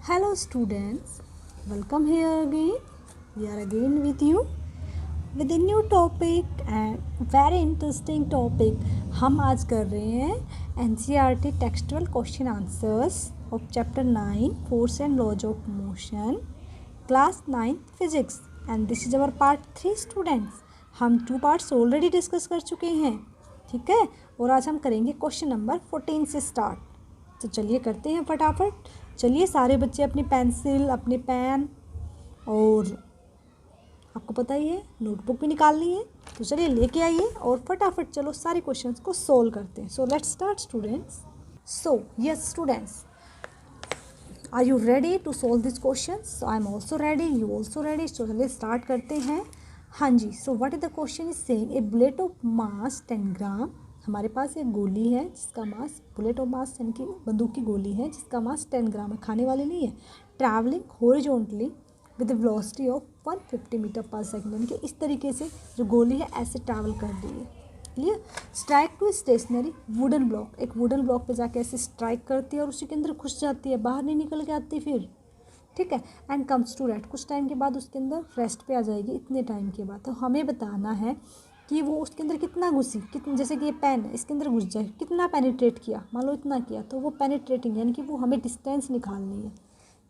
Hello students, welcome here again. We are again with you with a new topic and very interesting topic. हम आज कर रहे हैं NCERT textual question answers of chapter 9 Force and Laws of Motion, class 9 physics, and this is our part 3 students. हम 2 parts already discuss कर चुके हैं, ठीक है, और आज हम करेंगे क्वेश्चन नंबर 14 से स्टार्ट. तो चलिए करते हैं फटाफट. चलिए सारे बच्चे अपनी पेंसिल, अपने पेन और आपको पता ही है नोटबुक भी निकालनी है, तो चलिए लेके आइए और फटाफट चलो सारे क्वेश्चंस को सोल्व करते हैं. So let's start students. So yes students, are you ready to solve this question? So I am also ready, you also ready. So चलिए स्टार्ट करते हैं. हाँ जी. So what is the question is saying a bullet of mass 10 gram. हमारे पास एक गोली है जिसका मास, बुलेट ऑफ मास यानी कि बंदूक की गोली है जिसका मास 10 ग्राम है, खाने वाली नहीं है. Travelling horizontally with velocity of 150 meter पर सेकंड, यानी कि इस तरीके से जो गोली है ऐसे ट्रैवल कर रही है. Clear. Strike to stationary wooden block, एक वुडन ब्लॉक पे जाके ऐसे स्ट्राइक करती है और उसी के अंदर घुस जाती है, बाहर नहीं निकल के आती फिर. ठीक है. एंड कम्स टू रेस्ट, कुछ टाइम के बाद उसके अंदर रेस्ट पे आ जाएगी, इतने टाइम के बाद. तो हमें बताना है कि वो उसके अंदर कितना घुसी, कितना, जैसे कि ये पेन है इसके अंदर घुस जाए, कितना पेनिट्रेट किया, मान लो इतना किया, तो वो पेनिट्रेटिंग यानी कि वो हमें डिस्टेंस निकालनी है.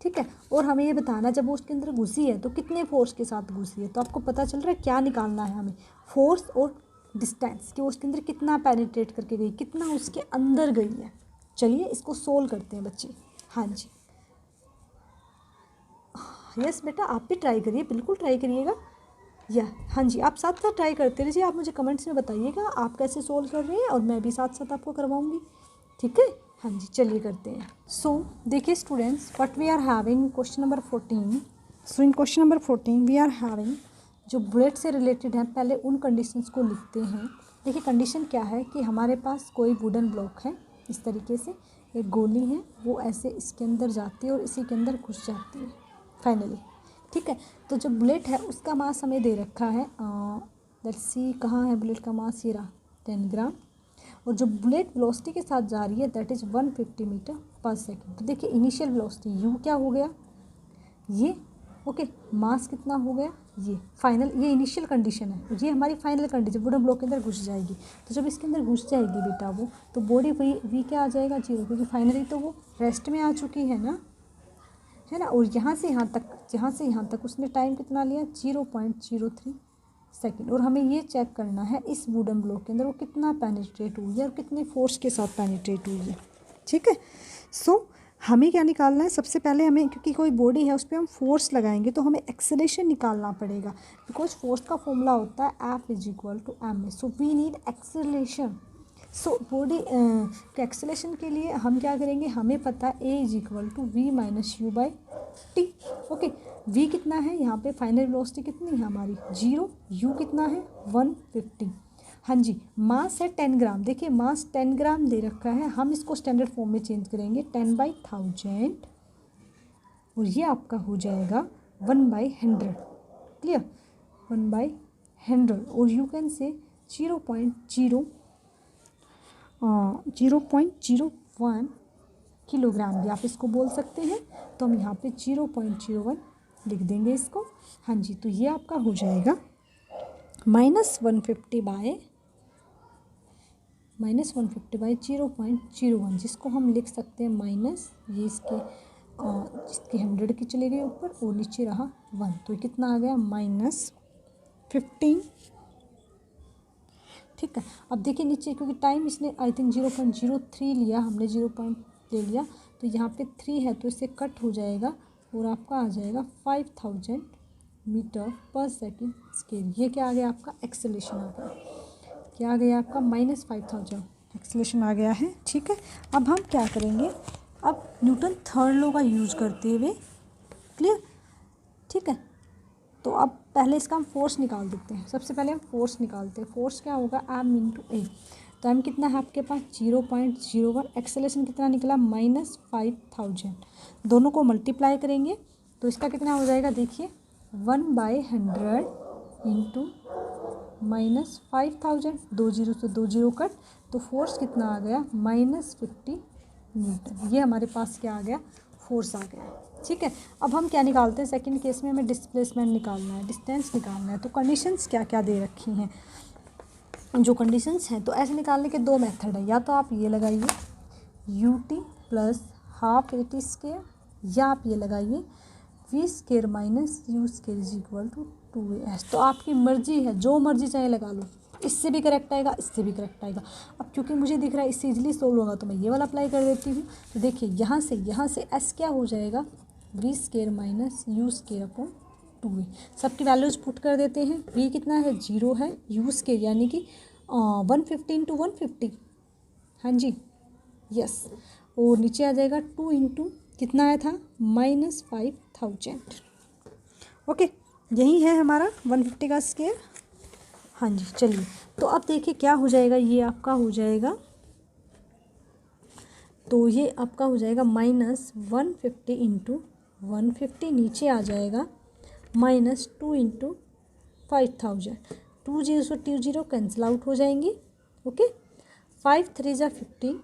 ठीक है. और हमें ये बताना जब वो उसके अंदर घुसी है तो कितने फोर्स के साथ घुसी है. तो आपको पता चल रहा है क्या निकालना है हमें, फोर्स और डिस्टेंस, कि वो उसके अंदर कितना पेनिट्रेट करके गई, कितना उसके अंदर गई है. चलिए इसको सोल्व करते हैं बच्चे. हाँ जी. यस बेटा, आप भी ट्राई करिए, बिल्कुल ट्राई करिएगा. हाँ जी, आप साथ साथ ट्राई करते रहिए. आप मुझे कमेंट्स में बताइएगा आप कैसे सोल्व कर रहे हैं और मैं भी साथ साथ आपको करवाऊंगी. ठीक है. हाँ जी, चलिए करते हैं. सो देखिए students, what we are having question number 14. So in question number 14 we are having, जो बुलेट से रिलेटेड है, पहले उन कंडीशंस को लिखते हैं. देखिए कंडीशन क्या है कि हमारे पास कोई वुडन ब्लॉक है, इस तरीके से एक गोली है, वो ऐसे इसके अंदर जाती है और इसी के अंदर घुस जाती है फाइनली. ठीक है. तो जो बुलेट है उसका मास हमें दे रखा है, लेट्स सी कहाँ है बुलेट का मास, ये रहा 10 ग्राम. और जो बुलेट वेलोसिटी के साथ जा रही है दैट इज़ 150 मीटर पर सेकेंड. तो देखिए इनिशियल वेलोसिटी यू क्या हो गया, ये ओके. मास कितना हो गया, ये फाइनल, ये इनिशियल कंडीशन है, ये हमारी फाइनल कंडीशन. वुडन ब्लॉक के अंदर घुस जाएगी, तो जब इसके अंदर घुस जाएगी बेटा वो, तो बॉडी वी क्या आ जाएगा, 0, क्योंकि फाइनली तो वो रेस्ट में आ चुकी है ना, है ना. और यहाँ से यहाँ तक उसने टाइम कितना लिया, 0.03 सेकेंड. और हमें ये चेक करना है इस वुडन ब्लॉक के अंदर वो कितना पेनिट्रेट हुई है और कितने फोर्स के साथ पेनिट्रेट हुई है. ठीक है. सो हमें क्या निकालना है, सबसे पहले हमें, क्योंकि कोई बॉडी है उस पर हम फोर्स लगाएंगे तो हमें एक्सेलरेशन निकालना पड़ेगा, बिकॉज फोर्स का फॉर्मूला होता है F = ma. So we need acceleration. So body के एक्सेलरेशन के लिए हम क्या करेंगे, हमें पता है A = v - u/t. Okay. v कितना है यहाँ पे, फाइनल वेलोसिटी कितनी है हमारी 0, u कितना है 150. हाँ जी. मास है 10 ग्राम. देखिए मास 10 ग्राम दे रखा है, हम इसको स्टैंडर्ड फॉर्म में चेंज करेंगे 10/1000 और ये आपका हो जाएगा 1/100. क्लियर. 1/100 और यू कैन से 0.01 किलोग्राम भी आप इसको बोल सकते हैं. तो हम यहाँ पे 0.01 लिख देंगे इसको. हाँ जी. तो ये आपका हो जाएगा -150/0.01, जिसको हम लिख सकते हैं माइनस, ये इसके 100 की चली गई ऊपर और नीचे रहा 1, तो कितना आ गया -15. ठीक है. अब देखिए नीचे, क्योंकि टाइम इसने आई थिंक 0.03 लिया, हमने 0 ले लिया, तो यहाँ पे 3 है तो इससे कट हो जाएगा और आपका आ जाएगा 5000 मीटर पर सेकेंड स्केयर. ये क्या आ गया आपका, एक्सेलरेशन आ गया. क्या आ गया आपका, -5000 एक्सेलरेशन आ गया है. ठीक है. अब हम क्या करेंगे, अब न्यूटन थर्ड लॉ का यूज़ करते हुए. क्लियर. ठीक है. तो अब पहले इसका हम फोर्स निकाल देते हैं. सबसे पहले हम फोर्स निकालते हैं. फोर्स क्या होगा, m × a. तो m कितना है आपके पास 0.01. एक्सेलरेशन कितना निकला -5000. दोनों को मल्टीप्लाई करेंगे तो इसका कितना हो जाएगा, देखिए 1/100 इंटू -5000, 2 0 से 2 0 कट, तो फोर्स कितना आ गया -50 न्यूटन. ये हमारे पास क्या आ गया, फोर्स आ गया है। ठीक है, अब हम क्या निकालते हैं, सेकंड केस में हमें डिस्प्लेसमेंट निकालना है, डिस्टेंस निकालना है। तो कंडीशंस क्या क्या दे रखी हैं, जो कंडीशंस हैं, तो ऐसे निकालने के दो मेथड है। या तो आप ये लगाइए ut plus half AT square, या आप ये लगाइए v square minus u square is equal to 2as। तो आपकी मर्जी है, जो मर्जी चाहे लगा लो, इससे भी करेक्ट आएगा, इससे भी करेक्ट आएगा। अब क्योंकि मुझे दिख रहा है इससे इजीली सोल्व होगा तो मैं ये वाला अप्लाई कर देती हूँ। तो देखिए यहाँ से s क्या हो जाएगा, v square minus u square upon 2a। सबकी वैल्यूज पुट कर देते हैं। v कितना है, 0 है, u स्क्वायर यानी कि 150 इंटू 150, हाँ जी यस, और नीचे आ जाएगा 2 इंटू कितना आया था, -5000। ओके, यही है हमारा 150 का स्क्वायर। हाँ जी, चलिए तो अब देखिए क्या हो जाएगा, ये आपका हो जाएगा, तो ये आपका हो जाएगा -150 इंटू 150, नीचे आ जाएगा -2 इंटू 5000। 2 0 से 2 0 कैंसिल आउट हो जाएंगी। ओके, 5 3 जा 15,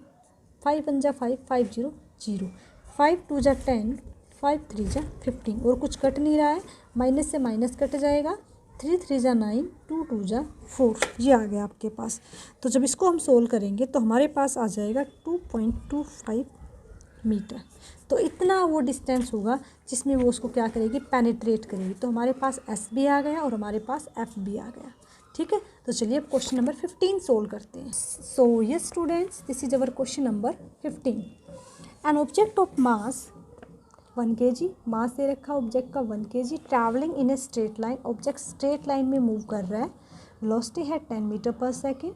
5 1 जा 5, 5 0 0, 5 2 जा 10, 5 3 जा 15, और कुछ कट नहीं रहा है, माइनस से माइनस कट जाएगा, 3 3 जा 9, 2 2 जा 4, ये आ गया आपके पास। तो जब इसको हम सोल्व करेंगे तो हमारे पास आ जाएगा 2.25 मीटर। तो इतना वो डिस्टेंस होगा जिसमें वो उसको क्या करेगी, पेनिट्रेट करेगी। तो हमारे पास एस भी आ गया और हमारे पास एफ भी आ गया। ठीक है, तो चलिए अब क्वेश्चन नंबर 15 सोल्व करते हैं। So yes students, this is our question number 15। An object of mass 1 kg, mass दे रखा ऑब्जेक्ट का 1 kg, travelling in a straight line, object straight line में मूव कर रहा है, वेलोसिटी है 10 मीटर पर second,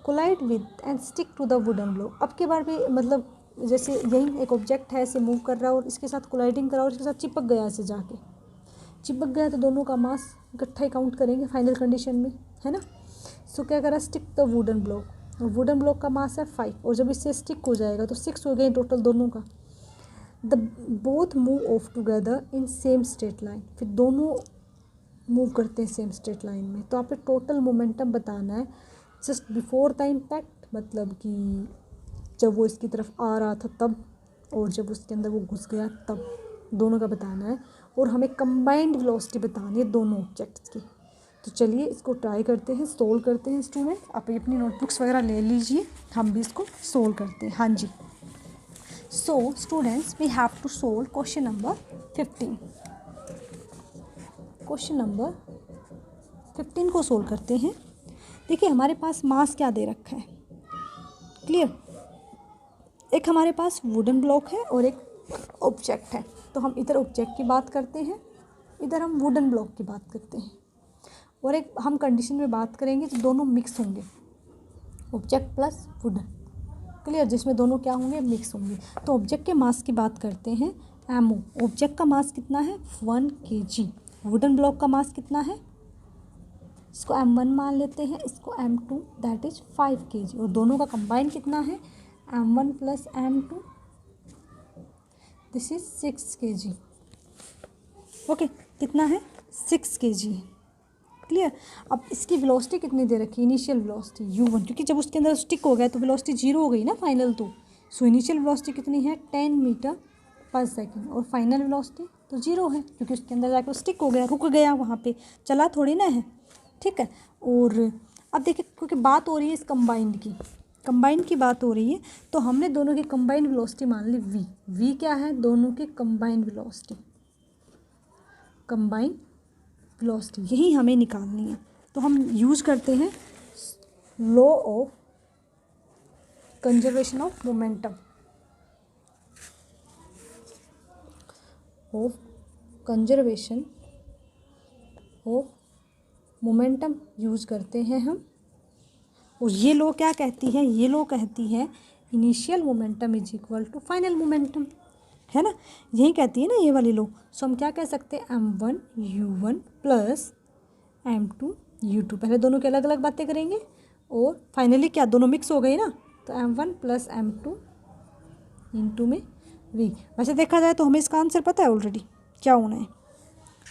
collide with and stick to the wooden block. अब के बार भी मतलब जैसे यही एक ऑब्जेक्ट है, ऐसे मूव कर रहा है और इसके साथ कोलाइडिंग करा और इसके साथ चिपक गया, ऐसे जाके चिपक गया, तो दोनों का मास इकट्ठा ही काउंट करेंगे फाइनल कंडीशन में, है ना। सो क्या करा, स्टिक द वुडन ब्लॉक, और वुडन ब्लॉक का मास है 5, और जब इससे स्टिक हो जाएगा तो 6 हो गए टोटल दोनों का। The both move of together in same straight line, फिर दोनों मूव करते हैं सेम स्ट्रेट लाइन में। तो आप टोटल मोमेंटम बताना है जस्ट बिफोर द इम्पैक्ट, मतलब कि जब वो इसकी तरफ आ रहा था तब, और जब उसके अंदर वो घुस गया तब, दोनों का बताना है। और हमें कंबाइंड वेलोसिटी बतानी है दोनों ऑब्जेक्ट्स की। तो चलिए इसको ट्राई करते हैं, सोल्व करते हैं। स्टूडेंट आप अपनी नोटबुक्स वगैरह ले लीजिए, हम भी इसको सोल्व करते हैं। हाँ जी, so students we have to solve question number 15। Question number 15 को सोल्व करते हैं। देखिए हमारे पास मास क्या दे रखा है, क्लियर। एक हमारे पास वुडन ब्लॉक है और एक ऑब्जेक्ट है। तो हम इधर ऑब्जेक्ट की बात करते हैं, इधर हम वुडन ब्लॉक की बात करते हैं, और एक हम कंडीशन में बात करेंगे तो दोनों मिक्स होंगे, ऑब्जेक्ट प्लस वुडन, क्लियर, जिसमें दोनों क्या होंगे, मिक्स होंगे। तो ऑब्जेक्ट के मास की बात करते हैं, एमओ, ऑब्जेक्ट का मास कितना है 1 kg, वुडन ब्लॉक का मास कितना है, इसको m1 मान लेते हैं, इसको m2 दैट इज 5 kg, और दोनों का कंबाइन कितना है m1 plus m2, this is 6 kg। Okay, कितना है 6 kg, क्लियर। अब इसकी वेलोसिटी कितनी दे रखी है, इनिशियल वेलोसिटी u1, क्योंकि जब उसके अंदर स्टिक हो गया तो वेलोसिटी 0 हो गई ना फाइनल। तो सो इनिशियल वेलोसिटी कितनी है 10 मीटर पर सेकेंड, और फाइनल वेलोसिटी तो 0 है क्योंकि उसके अंदर जाकर स्टिक हो गया, रुक गया वहाँ पे, चला थोड़ी ना है। ठीक है, और अब देखिए क्योंकि बात हो रही है इस कंबाइंड की बात हो रही है, तो हमने दोनों की कंबाइंड वेलोसिटी मान ली v क्या है, दोनों की कंबाइंड वेलोसिटी, कंबाइंड वेलोसिटी यही हमें निकालनी है। तो हम यूज करते हैं law of conservation of momentum, momentum use करते हैं हम। और ये लॉ क्या कहती है, ये लॉ कहती है initial momentum is equal to final momentum, है ना, यही कहती है ना ये वाली लॉ। सो हम क्या कह सकते हैं, m1 u1 plus m2 u2, पहले दोनों की अलग अलग बातें करेंगे और फाइनली क्या दोनों मिक्स हो गए ना, तो m1 प्लस m2 इंटू में v। वैसे देखा जाए तो हमें इसका आंसर पता है ऑलरेडी क्या होना है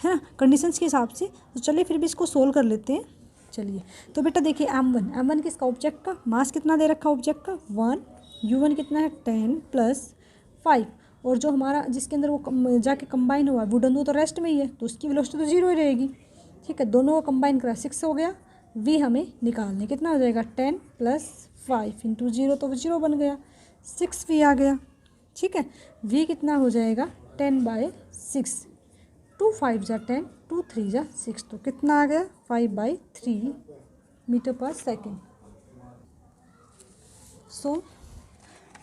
ना, कंडीशंस के हिसाब से। तो चलिए फिर भी इसको सोल्व कर लेते हैं। चलिए तो बेटा देखिए m1 किसका, ऑब्जेक्ट का, मास कितना दे रखा ऑब्जेक्ट का 1, u1 कितना है 10 प्लस 5, और जो हमारा जिसके अंदर वो जाके कंबाइन हुआ वुडन तो रेस्ट में ही है, तो उसकी वेलोसिटी तो जीरो ही रहेगी। ठीक है, दोनों को कंबाइन करा 6 हो गया। v हमें निकालने कितना हो जाएगा 10 + 5 इंटू 0, तो 0 बन गया, 6v आ गया। ठीक है, v कितना हो जाएगा 10/6, 2 5 जा 10, 2 3 जा 6, तो कितना आ गया 5/3 मीटर पर second. So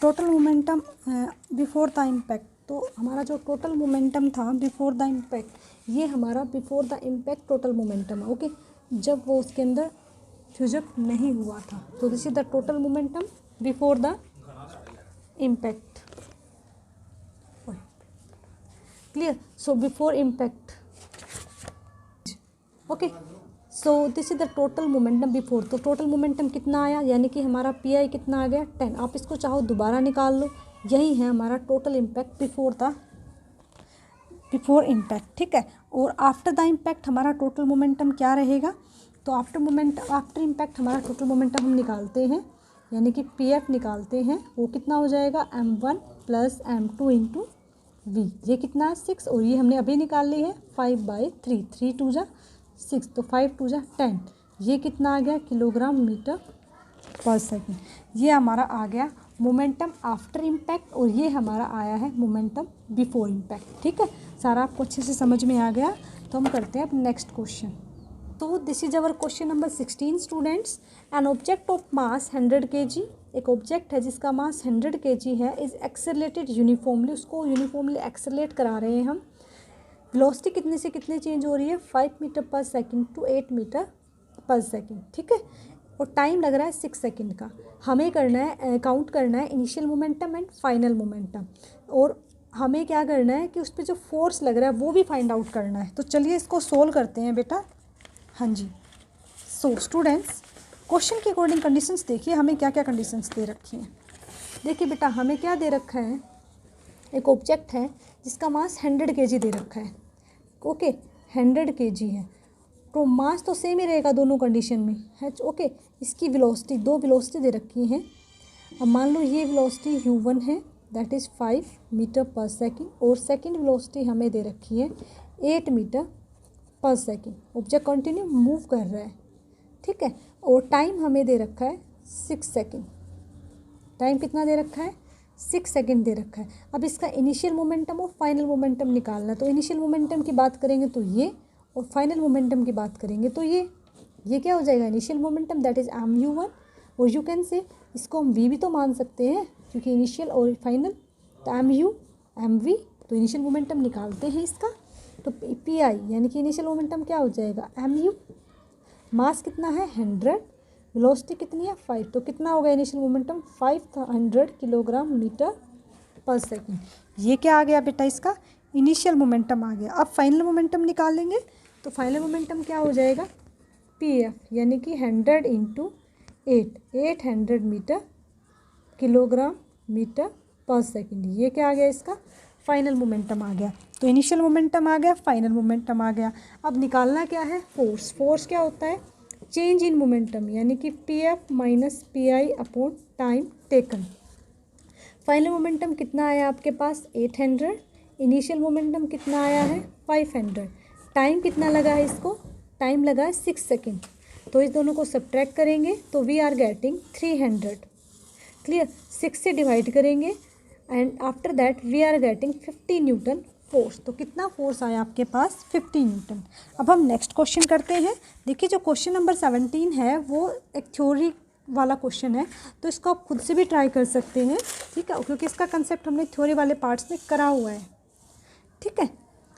total momentum before the impact, तो हमारा जो टोटल मोमेंटम था बिफोर द इम्पैक्ट, ये हमारा before the impact total momentum है। ओके, जब वो उसके अंदर फ्यूजन नहीं हुआ था, तो this is the total momentum before the impact. Clear? So before impact, okay, so this is the total momentum before. तो टोटल मोमेंटम कितना आया, यानी कि हमारा पी आई कितना आ गया 10। आप इसको चाहो दोबारा निकाल लो, यही है हमारा टोटल इम्पैक्ट बिफोर इम्पैक्ट। ठीक है, और आफ्टर द इम्पैक्ट हमारा टोटल मोमेंटम क्या रहेगा, तो आफ्टर इम्पैक्ट हमारा टोटल मोमेंटम हम निकालते हैं, यानी कि पी एफ निकालते हैं, वो कितना हो जाएगा m1 + m2 इंटू v। ये कितना है 6, और ये हमने अभी निकाल ली है 5/3, 3 2 जा 6, तो 5 2 जा 10, ये कितना आ गया किलोग्राम मीटर पर सेकेंड। ये हमारा आ गया मोमेंटम आफ्टर इम्पैक्ट, और ये हमारा आया है मोमेंटम बिफोर इम्पैक्ट। ठीक है, सारा आपको अच्छे से समझ में आ गया। तो हम करते हैं अब नेक्स्ट क्वेश्चन। तो this is our question number 16 students. N object of mass 100 kg, एक ऑब्जेक्ट है जिसका मास 100 kg है, इज एक्सेलरेटेड यूनिफॉर्मली, उसको यूनिफॉर्मली एक्सेलरेट करा रहे हैं हम। वेलोसिटी कितने से कितने चेंज हो रही है 5 मीटर पर सेकेंड टू 8 मीटर पर सेकेंड। ठीक है, और टाइम लग रहा है 6 सेकेंड का। हमें करना है काउंट करना है initial momentum and final momentum, और हमें क्या करना है कि उस पर जो फोर्स लग रहा है वो भी फाइंड आउट करना है। तो चलिए इसको सोल्व करते हैं बेटा। हाँ जी, सो स्टूडेंट्स क्वेश्चन के अकॉर्डिंग कंडीशंस देखिए, हमें क्या क्या कंडीशंस दे रखी हैं। देखिए बेटा, हमें क्या दे रखा है, एक ऑब्जेक्ट है जिसका मास 100 kg दे रखा है। ओके, 100 kg है, तो मास तो सेम ही रहेगा दोनों कंडीशन में है। ओके, इसकी वेलोसिटी, दो वेलोसिटी दे रखी हैं। अब मान लो ये वेलोसिटी u1 है, दैट इज़ 5 मीटर पर सेकेंड, और सेकेंड वेलोसिटी हमें दे रखी है 8 मीटर पर सेकेंड। ऑब्जेक्ट कंटिन्यू मूव कर रहा है। ठीक है, और टाइम हमें दे रखा है 6 सेकेंड। टाइम कितना दे रखा है 6 सेकेंड दे रखा है। अब इसका इनिशियल मोमेंटम और फाइनल मोमेंटम निकालना है। तो इनिशियल मोमेंटम की बात करेंगे तो ये, और फाइनल मोमेंटम की बात करेंगे तो ये क्या हो जाएगा initial momentum, that is mu1, और यू कैन से इसको हम v भी तो मान सकते हैं, क्योंकि इनिशियल और फाइनल, तो mu mv, तो इनिशियल मोमेंटम निकालते हैं इसका, तो पी आई यानी कि इनिशियल मोमेंटम क्या हो जाएगा mu, मास कितना है 100, वेलोसिटी कितनी है 5, तो कितना होगा इनिशियल मोमेंटम 500 किलोग्राम मीटर पर सेकेंड। ये क्या आ गया बेटा, इसका इनिशियल मोमेंटम आ गया। अब फाइनल मोमेंटम निकालेंगे, तो फाइनल मोमेंटम क्या हो जाएगा पी एफ, यानी कि 100 इंटू 800 मीटर किलोग्राम मीटर पर सेकेंड। ये क्या आ गया, इसका फाइनल मोमेंटम आ गया। तो इनिशियल मोमेंटम आ गया, फाइनल मोमेंटम आ गया। अब निकालना क्या है फोर्स। फोर्स क्या होता है चेंज इन मोमेंटम, यानी कि P F minus P I upon time taken. Final momentum कितना आया आपके पास 800, इनिशियल मोमेंटम कितना आया है 500, टाइम कितना लगा है इसको, टाइम लगा है 6 सेकेंड। तो इस दोनों को सब्ट्रैक्ट करेंगे तो वी आर गेटिंग 300। क्लियर, 6 से डिवाइड करेंगे and after that we are getting 50 newton force. तो कितना फोर्स आया आपके पास 50 न्यूटन। अब हम नेक्स्ट क्वेश्चन करते हैं। देखिए जो क्वेश्चन नंबर 17 है वो एक थ्योरी वाला क्वेश्चन है, तो इसको आप खुद से भी ट्राई कर सकते हैं। ठीक है, क्योंकि इसका कंसेप्ट हमने थ्योरी वाले पार्ट्स में करा हुआ है। ठीक है,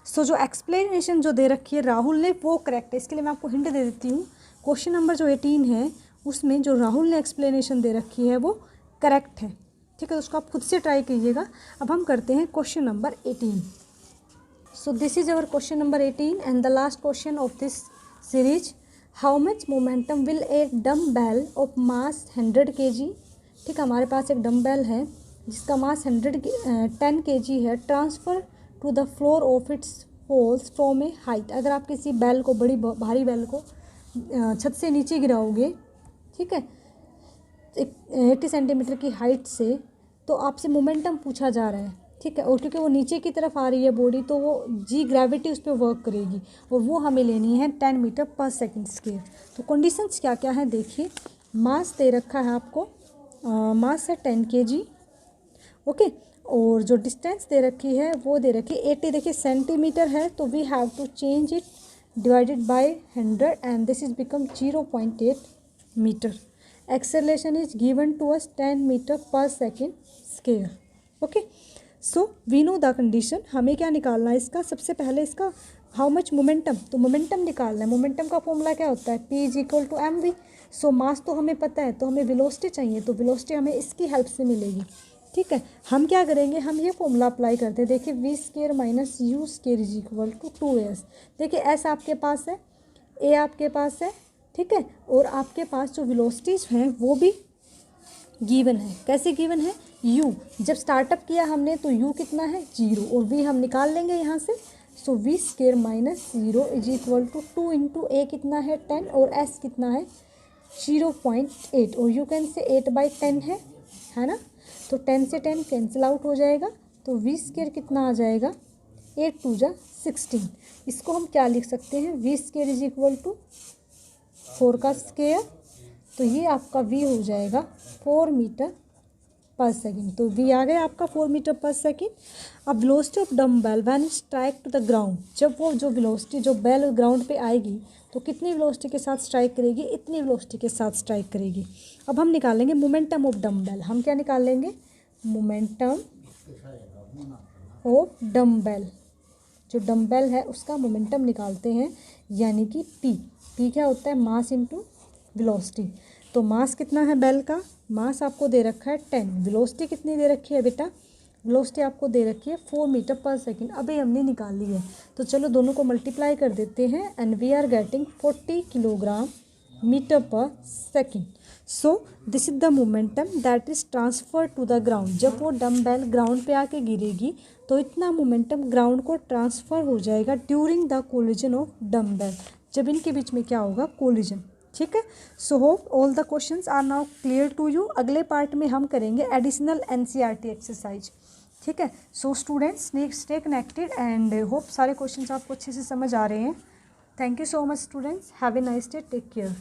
सो जो एक्सप्लेनेशन जो दे रखी है राहुल ने वो करेक्ट है। इसके लिए मैं आपको हिंट दे देती हूँ। क्वेश्चन नंबर जो 18 है उसमें जो राहुल ने एक्सप्लेनेशन दे रखी है वो करेक्ट है। ठीक है, तो उसको आप खुद से ट्राई कीजिएगा। अब हम करते हैं question number 18। So this is our question number 18 and the last question of this series. How much momentum will A dumbbell of mass 100 kg। ठीक है, हमारे पास एक डम्बेल है जिसका मास 10 kg है, transfer to the floor of its holes from a height. अगर आप किसी बैल को, बड़ी भारी बैल को छत से नीचे गिराओगे, ठीक है, 80 सेंटीमीटर की हाइट से, तो आपसे मोमेंटम पूछा जा रहा है। ठीक है। और क्योंकि वो नीचे की तरफ आ रही है बॉडी, तो वो जी ग्रेविटी उस पर वर्क करेगी, और वो हमें लेनी है 10 मीटर पर सेकंड स्क्वायर। तो कंडीशंस क्या क्या है देखिए, मास दे रखा है आपको, मास है 10 kg, ओके। और जो डिस्टेंस दे रखी है वो दे रखी है 80, देखिए सेंटीमीटर है, तो we have to change it divided by 100 and this is become 0.8 metre. Acceleration is given to us 10 metre पर second square, okay. So we know the condition. हमें क्या निकालना है इसका, सबसे पहले इसका हाउ मच मोमेंटम, तो मोमेंटम निकालना है। मोमेंटम का फॉर्मूला क्या होता है, P is equal to M V. So mass तो हमें पता है, तो हमें वेलोसिटी चाहिए, तो वेलोसिटी हमें इसकी हेल्प से मिलेगी, ठीक है। हम क्या करेंगे, हम ये फॉर्मूला अप्लाई करते हैं, देखिए v square minus u square is equal to 2s। देखिए एस आपके पास है, ए आपके पास है, ठीक है, और आपके पास जो वेलोसिटीज हैं वो भी गिवन है। कैसे गिवन है, u जब स्टार्टअप किया हमने तो u कितना है 0, और v हम निकाल लेंगे यहाँ से। So V square minus 0 is equal to 2 into A कितना है 10, और s कितना है 0.8, और यू कैन से 8/10 है ना। तो 10 से 10 कैंसिल आउट हो जाएगा, तो वी स्केयर कितना आ जाएगा 8 2 जा 16। इसको हम क्या लिख सकते हैं, v square is equal to 4 का स्केयर, तो ये आपका v हो जाएगा 4 मीटर पर सेकेंड। तो v आ गया आपका 4 मीटर पर सेकेंड। अब velocity of dumbbell when strike to the ground, जब वो जो वेलोसिटी जो बेल ग्राउंड पे आएगी तो कितनी वेलोसिटी के साथ स्ट्राइक करेगी, इतनी वेलोसिटी के साथ स्ट्राइक करेगी। अब हम निकालेंगे मोमेंटम ऑफ डम्बल। हम क्या निकाल लेंगे, मोमेंटम ऑफ डम्बल, जो डम्बल है उसका मोमेंटम निकालते हैं, यानी कि p क्या होता है, मास इंटू वेलोसिटी। तो मास कितना है बेल का, मास आपको दे रखा है 10, वेलोसिटी कितनी दे रखी है बेटा, वेलोसिटी आपको दे रखी है 4 मीटर पर सेकेंड। अभी हमने निकाल ली है, तो चलो दोनों को मल्टीप्लाई कर देते हैं, and we are getting 40 kilogram metre पर second. So this is the momentum that is transfer to the ground. जब वो डम्बेल ग्राउंड पे आके गिरेगी तो इतना मोमेंटम ग्राउंड को ट्रांसफ़र हो जाएगा during the collision of dumbbell, जब इनके बीच में क्या होगा, कोलिजन, ठीक है। So hope all the questions are now clear to you. अगले पार्ट में हम करेंगे एडिशनल एनसीईआरटी एक्सरसाइज, ठीक है। So students stay connected and hope सारे क्वेश्चंस आपको अच्छे से समझ आ रहे हैं। Thank you so much students, have a nice day, take care.